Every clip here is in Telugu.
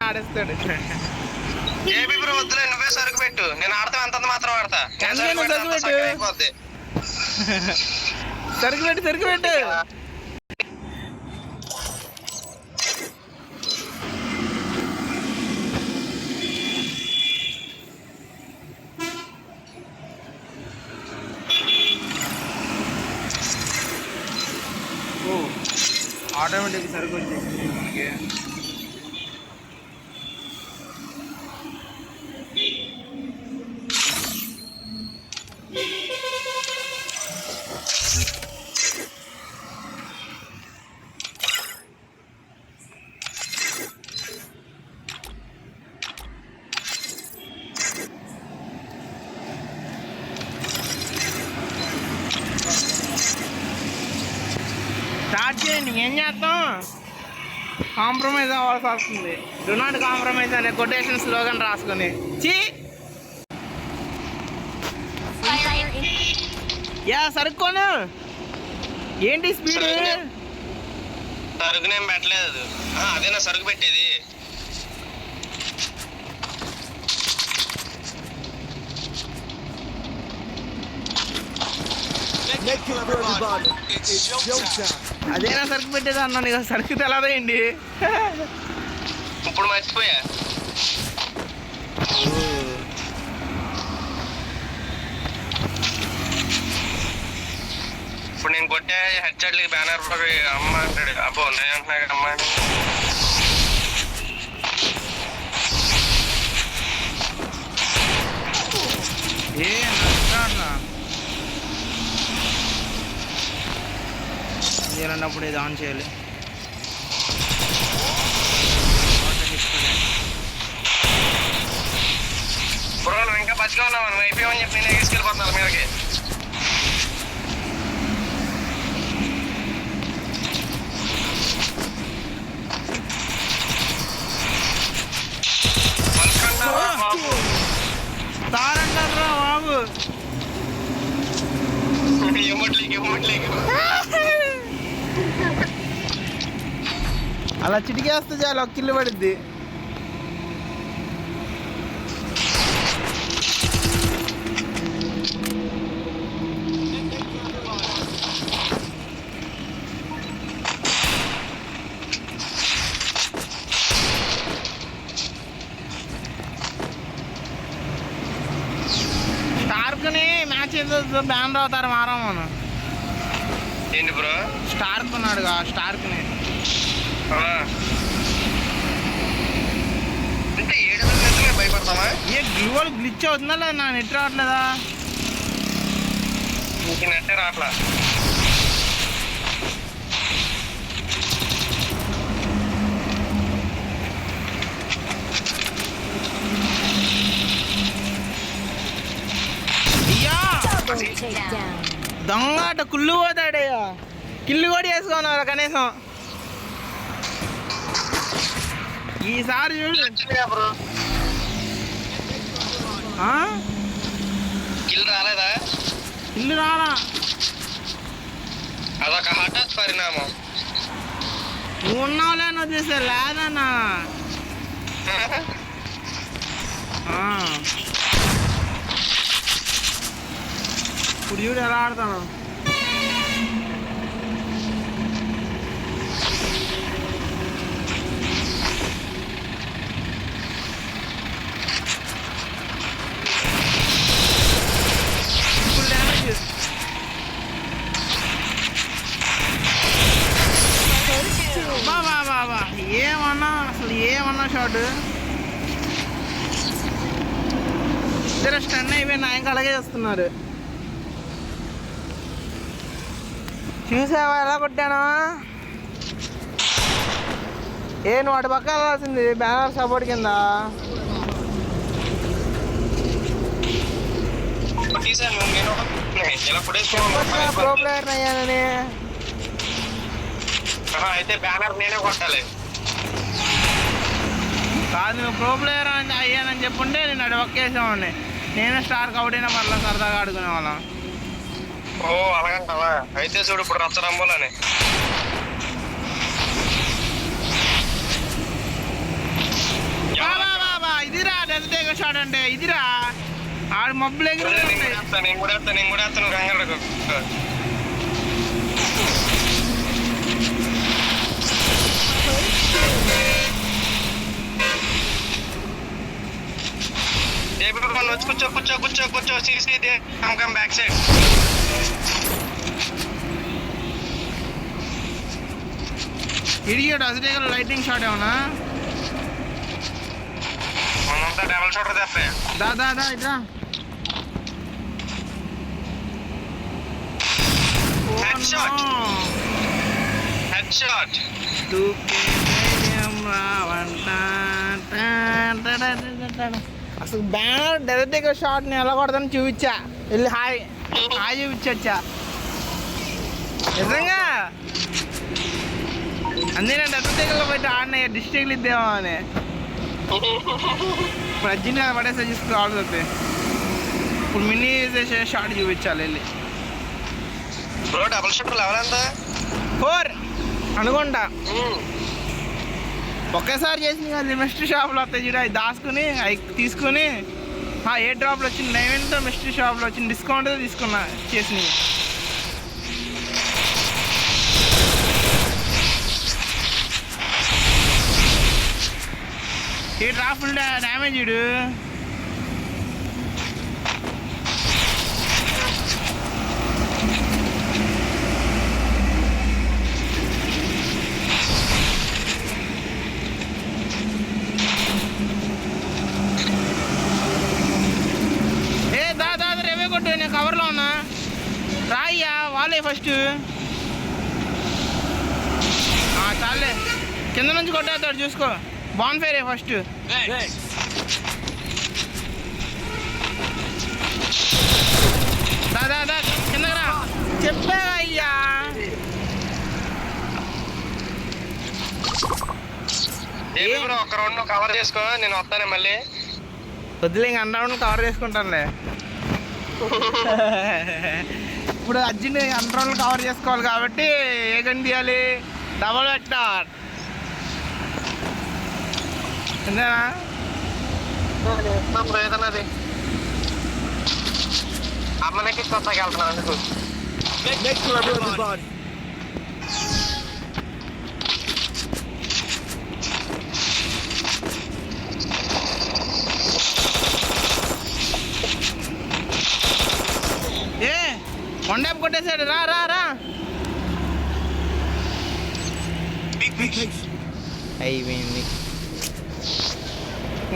ఆడేస్తాడు. ఏబీ బ్రో వద్దులే, నువ్వే సరుకు పెట్టు, నేను ఆడతా అంతంత మాత్రం ఆడతా. సరుకు పెట్టు సరుకు పెట్టు. ఆటోమేటిక్ సరుకు వచ్చేసింది మనకి. స్టార్ట్ చేయండి, ఏం చేస్తాం, కాంప్రమైజ్ అవ్వాల్సి వస్తుంది. డు నాట్ కాంప్రమైజ్ అనే కొటేషన్ స్లోగన్ రాసుకొని సరుక్కోను. ఏంటి స్పీడ్? సరుకు నేను పెట్టలేదు, అదేనా సరుకు పెట్టేది. అదేనా సరుకు పెట్టేది అన్నాను ఇక. సరుకు తెలదేయండి. ఇప్పుడు మర్చిపోయా. ఇప్పుడు నేను కొట్టే హెడ్ షాట్లకి బ్యానర్ అమ్మ అంటాడు. అబ్బో నేను అంటున్నా అమ్మ. అన్నప్పుడు ఇది ఆన్ చేయాలి. బ్రో నువ్వు ఇంకా బతిగా ఉన్నావు, నువ్వు అయిపోయావని చెప్పి నేను తీసుకెళ్ళిపోతున్నాను మీదకి. తారంటారా బాబు? అలా చిటికేస్తే చాలు, ఒక కిల్లు పడుద్ది. స్టార్క్ని మ్యాచ్ ఏదో బ్యాన్ అవుతారు మారం మనం. ఏంటి బ్రో? స్టార్క్ ఉన్నాడుగా, స్టార్క్ని అంటే 7 భయపడతావా? ఏ గ్లూవల్ గ్లిచ్ అవుతుందా లేదా? నా నెట్ రావట్లేదా? నెట్టే రావట్లా. దొంగ అట కుళ్ళు పోతాడే, కిల్లు కూడా వేసుకున్నారు కనీసం. ఈసారి చూడు కిల్ రాలేదా? కిల్లు రాలా, అదొక హఠాత్ పరిణామం. నువ్వు ఉన్నావులే అని వదిలేసా లేదన్నా. ఇప్పుడు చూడు ఎలా ఆడతాను. బాబా ఏమన్నా అసలు ఏమన్నా షాట్ ఇద్దరు స్టన్ అయిపోయి నా ఇంకా అలాగే చేస్తున్నారు. చూసావా ఎలా కొట్టాను? నువ్వు అటు పక్క వెళ్ళాల్సింది బ్యానర్ సపోర్ట్ కింద. ప్రో ప్లేయర్ అయ్యానని. అయితే బ్యానర్ నేనే కొట్టాలి. కాదు, నువ్వు ప్రో ప్లేయర్ అయ్యానని చెప్పుంటే నేను అటు ఒక్కేసామని. నేనే స్టార్ అవుట్ అయినా పర్లా, సరదాగా ఆడుకునే వాళ్ళం. ఓ అలాగంటావా? అయితే చూడు ఇప్పుడు రచ్చరంబోలని. అంటే ఇదిరా ఆడు మబ్బులు ఎగిరి నేను కూడా వేస్తాను కంగారు. వచ్చి కూర్చో CC come back side. Idiot అసలు లైటింగ్ షాట్ ఏమన్నా డబల్ షాటర్ తెప్పే. దా ఇట్రా. Head shot. అసలు బ్యానర్ డైరెక్ట్గా షాట్ని ఎలా కొడతాను చూపించా. వెళ్ళి హాయ్ చూపించొచ్చా నిజంగా. అందుకే డైరెక్ట్గా పోయి ఆడినాయి డిస్ట్రిక్ట్లు ఇద్దామా అని. ఇప్పుడు అర్జున్ పడేసా చూసుకోవాలి వస్తే ఇప్పుడు మినీ షాట్ చూపించాలి వెళ్ళి. డబల్ షాటర్ లెవెల్ ఎంత? 4 అనుకుంటా. ఒకేసారి చేసింది కదా మిస్టరీ షాప్లో వస్తాయి చూడ. అవి దాచుకుని అవి తీసుకుని ఏ డ్రాప్లో వచ్చింది 9తో మిస్టరీ షాప్లో వచ్చింది డిస్కౌంట్ తీసుకున్నా చేసినవి. ఏ డ్రాప్ ఫుల్ డ్యామేజ్ ఇడు. నేను కవర్లో ఉన్నా రాయ్యా వాళ్ళే ఫస్ట్. చాలే కింద నుంచి కొట్టేస్తాడు చూసుకో. బాన్ ఫైర్ ఫస్ట్. దా కిందకి రా చెప్పా అయ్యా. ఒక రౌండ్ కవర్ చేసుకో నేను వస్తానే మళ్ళీ. వద్దులే ఇంక అన్న రౌండ్ కవర్ చేసుకుంటానులే. ఇప్పుడు అర్జున్ అన్ని రోజులు కవర్ చేసుకోవాలి కాబట్టి ఏ గన్ తీయాలి? డబల్ వెక్టార్ అంతేనా? ఏదన్నది అమ్మకి కొత్తగా వెళ్తున్నాను. వన్ డ్యాప్ కొట్టేసాడు. రా అయిపోయింది.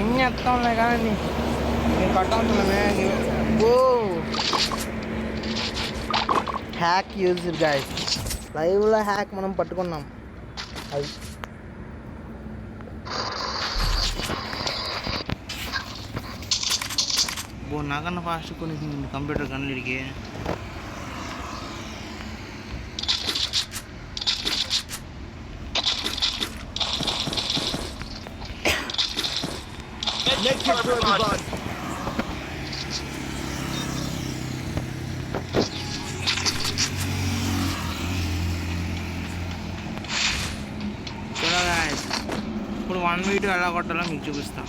ఏం చేస్తాంలే కానీ నేను కట్టవుతున్నామే. ఓ హ్యాక్ యూజర్ గాయ్స్, లైవ్లో హ్యాక్ మనం పట్టుకున్నాం. అది నాకన్నా ఫాస్ట్ కొనేసింది కంప్యూటర్ కన్నుడికి. ఇప్పుడు 1v2 ఎలా కొట్టాలో మీకు చూపిస్తాం.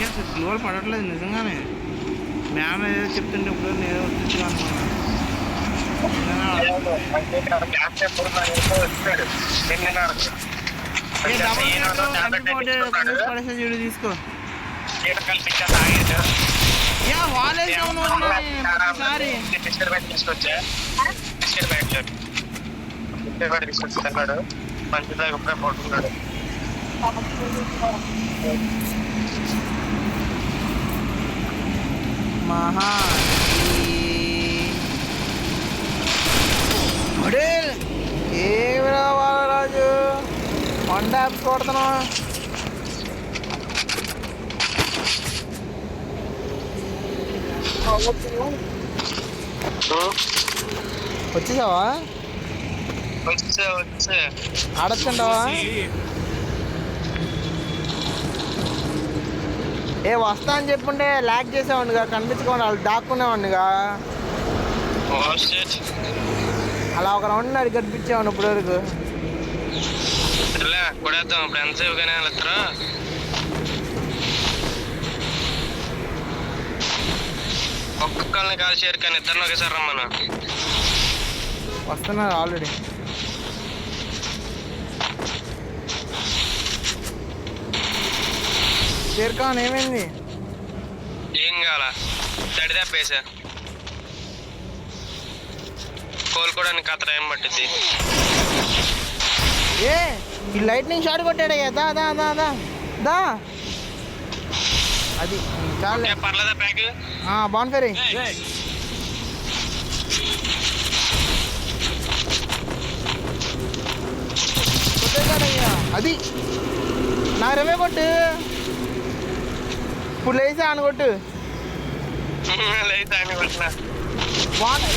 అసలు గ్లోల్ పడట్లేదు నిజంగానే. మ్యామ్ ఏదో చెప్తుంటే ఇప్పుడు నేను ఏదో వచ్చింది అనుకున్నాను. చూడు తీసుకో. మంచిదా ఇప్పుడే పడుతున్నాడు. మహా ఏమిరా బాలరాజు వన్ డ్యాప్స్ కొడుతున్నా. వచ్చేసావా? ఆడొచ్చుంటావా? వస్తా అని చెప్పుంటే ల్యాక్ చేసేవాడిగా, కనిపించుకోండి వాళ్ళు దాక్కునేవాడిగా. అలా ఒక రౌండ్ అది కనిపించేవాడిని ఇప్పుడు వరకు. సర్లే కొడేద్దాం ఫ్రెండ్స్ ఇవ్వగానే వెళ్తారా ఒక్కొక్కరిని కాల్ చేయరు కానీ ఇద్దరిని ఒకేసారి రమ్మను వస్తున్నారు ఆల్రెడీ. షేర్ఖాన్ ఏమైంది? ఏం కావాలా తడి తప్పేసా కోలుకోవడానికి కథ టైం పట్టింది. ఏ ఈ లైట్నింగ్ షాట్ కొట్టాడయ్యా. దా దా దా దా దా అది చాలే. పర్లేదా ప్యాక్ బాన్ఫెరీ కొట్టేశాడయ్యా. అది నా రవే కొట్టు. ఇప్పుడు లేసా అని కొట్టు. లేదు అని కొట్టిన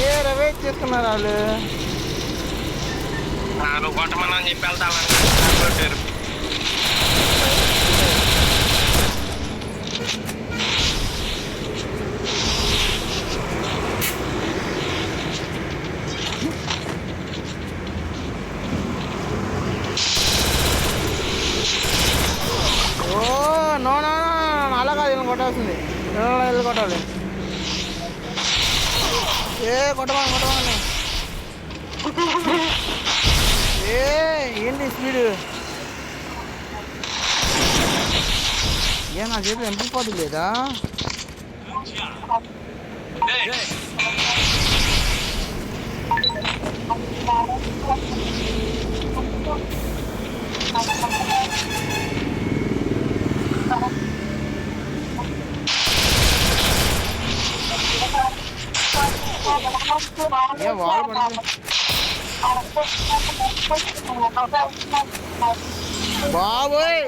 ఏ రవే చేసుకున్నారు వాళ్ళు. నువ్వు కొట్టమన్నా అని చెప్పి వెళ్తా కొట్టారు. నో నో అలా కాదు, వీళ్ళని కొట్టాల్సింది. వీళ్ళు కొట్టాలి. కొట్టమని ఏంటి స్పీడ్? నా చేతిలో ఎంపిపోతుంది లేదా? బాబోయ్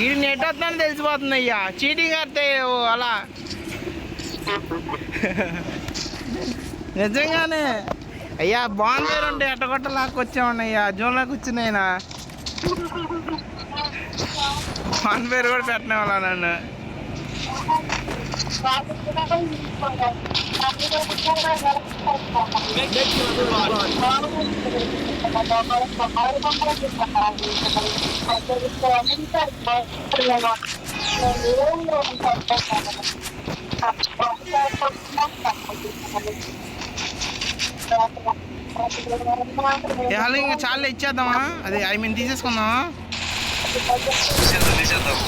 ఈ నెట్ వస్తుందని తెలిసిపోతుంది అయ్యా. చీటింగ్ ఆడితే అలా నిజంగానే అయ్యా. బాగుంది ఉంటే ఎట్టగొట్ట లాక్కొచ్చామని అయ్యా. జోన్లోకి కూర్చున్నాయినా బాన్ పేరు కూడా పెట్టిన వాళ్ళ నన్ను. ఇంకా చాలా ఇచ్చేద్దామా? అది తీసేసుకుందామా? తీసేద్దాం